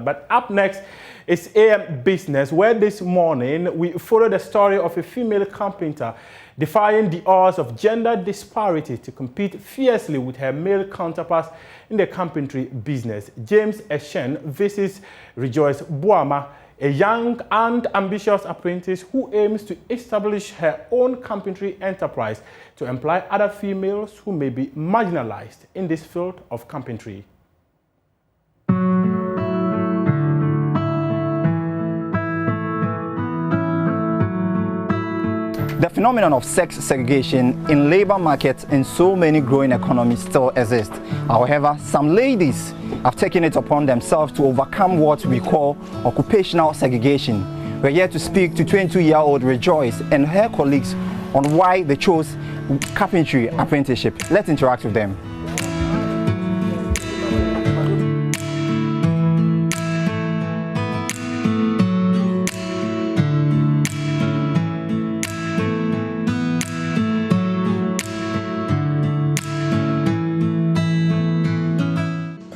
But up next is AM Business, where this morning we follow the story of a female carpenter defying the odds of gender disparity to compete fiercely with her male counterparts in the carpentry business. James Eshen visits Rejoice Buama, a young and ambitious apprentice who aims to establish her own carpentry enterprise to employ other females who may be marginalized in this field of carpentry. The phenomenon of sex segregation in labor markets in so many growing economies still exists. However, some ladies have taken it upon themselves to overcome what we call occupational segregation. We're here to speak to 22-year-old Rejoice and her colleagues on why they chose carpentry apprenticeship. Let's interact with them.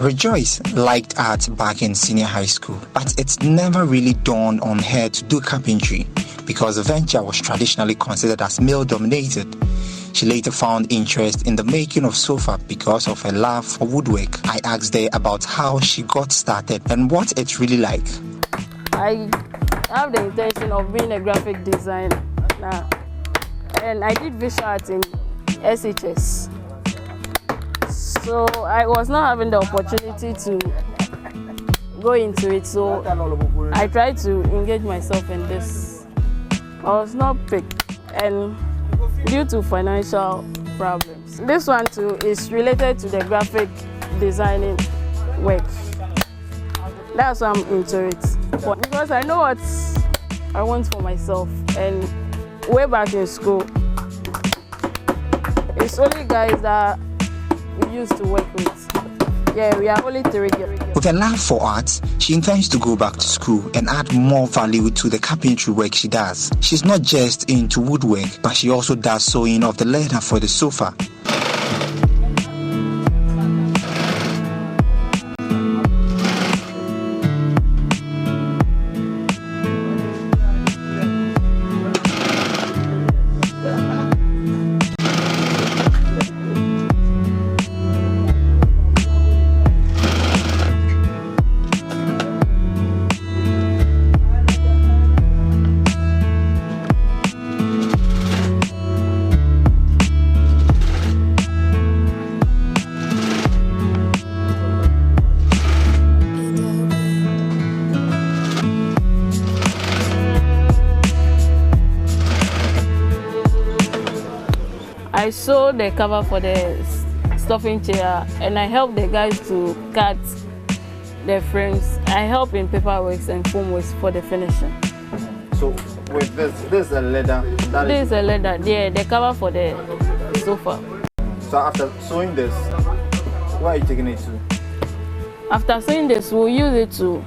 Rejoice liked art back in senior high school, but it never really dawned on her to do carpentry because the venture was traditionally considered as male-dominated. She later found interest in the making of sofa because of her love for woodwork. I asked her about how she got started and what it's really like. I have the intention of being a graphic designer now, and I did visual art in SHS. So I was not having the opportunity to go into it, so I tried to engage myself in this. I was not picked, and due to financial problems. This one too is related to the graphic designing work. That's why I'm into it, because I know what I want for myself. And way back in school, it's only guys that we used to work with. Yeah, we are only 3 girls. With a love for art, she intends to go back to school and add more value to the carpentry work she does. She's not just into woodwork, but she also does sewing of the leather for the sofa. I sewed the cover for the stuffing chair, and I helped the guys to cut the frames. I help in paperworks and foam works for the finishing. So with this is a leather. This is a leather, yeah, the cover for the sofa. So after sewing this, where are you taking it to? After sewing this, we'll use it to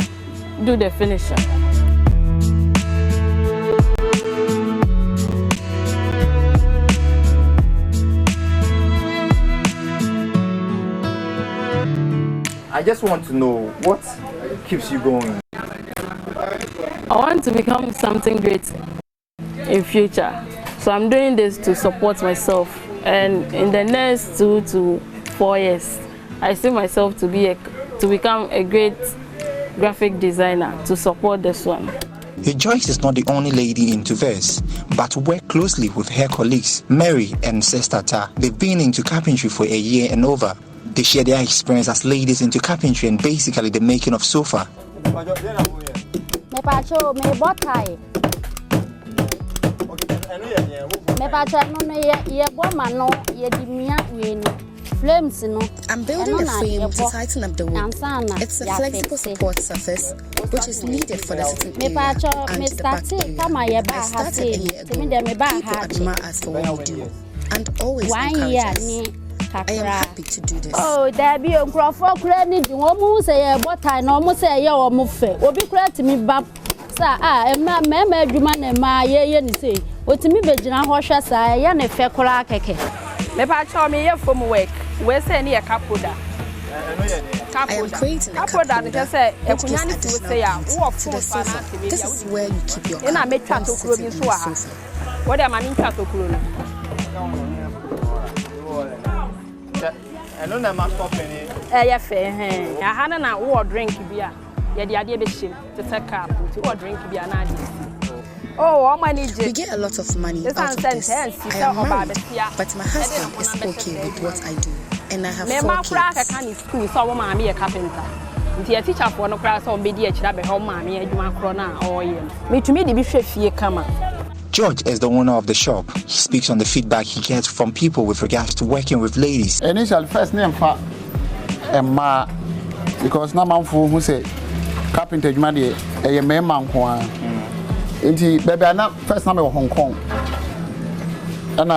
do the finishing. I just want to know what keeps you going. I want to become something great in future. So I'm doing this to support myself. And in the next 2 to 4 years, I see myself to become a great graphic designer to support this one. Rejoice is not the only lady into verse, but work closely with her colleagues, Mary and Sister Ta. They've been into carpentry for a year and over. They share their experience as ladies into carpentry and basically the making of sofa. I'm building a frame to tighten up the wood. It's a flexible support surface which is needed for the sitting area and the back area. I started a year ago. People admire us for what we do and always encourage us. I am happy to do this. Oh, there be a crop for credit. You almost say what I almost say, you almost fair. Will be credit me back. Sir, and my member, you man, and my yen say, what to me, Virginia Hoshas, I am a fair crack. Me patch me here from work. Where's any a capuda? I am creating a cup holder, which is additional beauty to the sofa. This is where you keep your cup when sitting in the sofa. What am I mean to cool? I don't know my company. Yeah, fair. I had an hour drink beer. Yeah, the idea is to take up to drink beer. Oh, all my needs. We get a lot of money out of this. I am married, but my husband is okay with what I do, and I have 4 kids. I can't school, so I'm a carpenter. The teacher for no class on BDH, that be home, mammy, and you want crona or me to me, the bishop here come. George is the owner of the shop. He speaks on the feedback he gets from people with regards to working with ladies. Initial first name for Emma, because no man who say carpenter, you might a man. Baby, I not first time in Hong Kong. And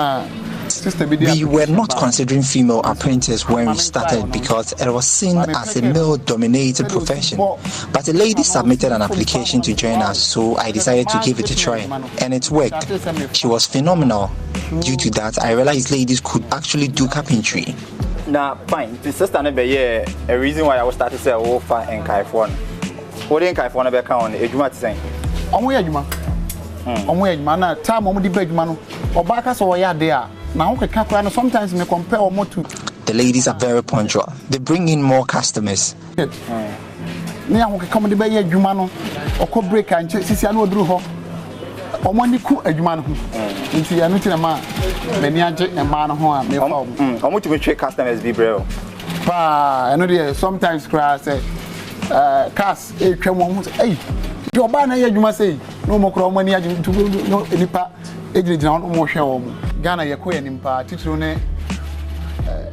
we were not considering female apprentice when we started because it was seen as a male-dominated profession. But a lady submitted an application to join us, so I decided to give it a try, and it worked. She was phenomenal. Due to that, I realized ladies could actually do carpentry. Now, fine. The sister a reason why I was starting to say Ofa and Kaifon. What in Kaifon account? You might say. On where you man? Na time on the bed man or back us or ya there. Now sometimes me compare or more to the ladies are very punctual. They bring in more customers. Now come the bay Jumano or co break and see I know drew her. Or one cook a Jumano into your new man, many and man home. How much we trade customers be bro? I know sometimes crash cast a come hey. Your banner, you must say, no more money to no any part, agent on more show. Ghana, your queen in part, Titrone,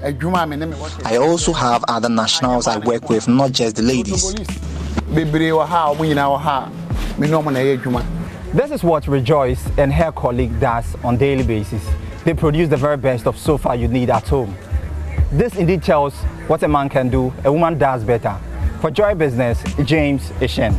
a Juma. I also have other nationals I work with, not just the ladies. Baby, or how we in our heart, me no money, Juma. This is what Rejoice and her colleague does on daily basis. They produce the very best of sofa you need at home. This indeed tells what a man can do, a woman does better. For Joy Business, James Ishen.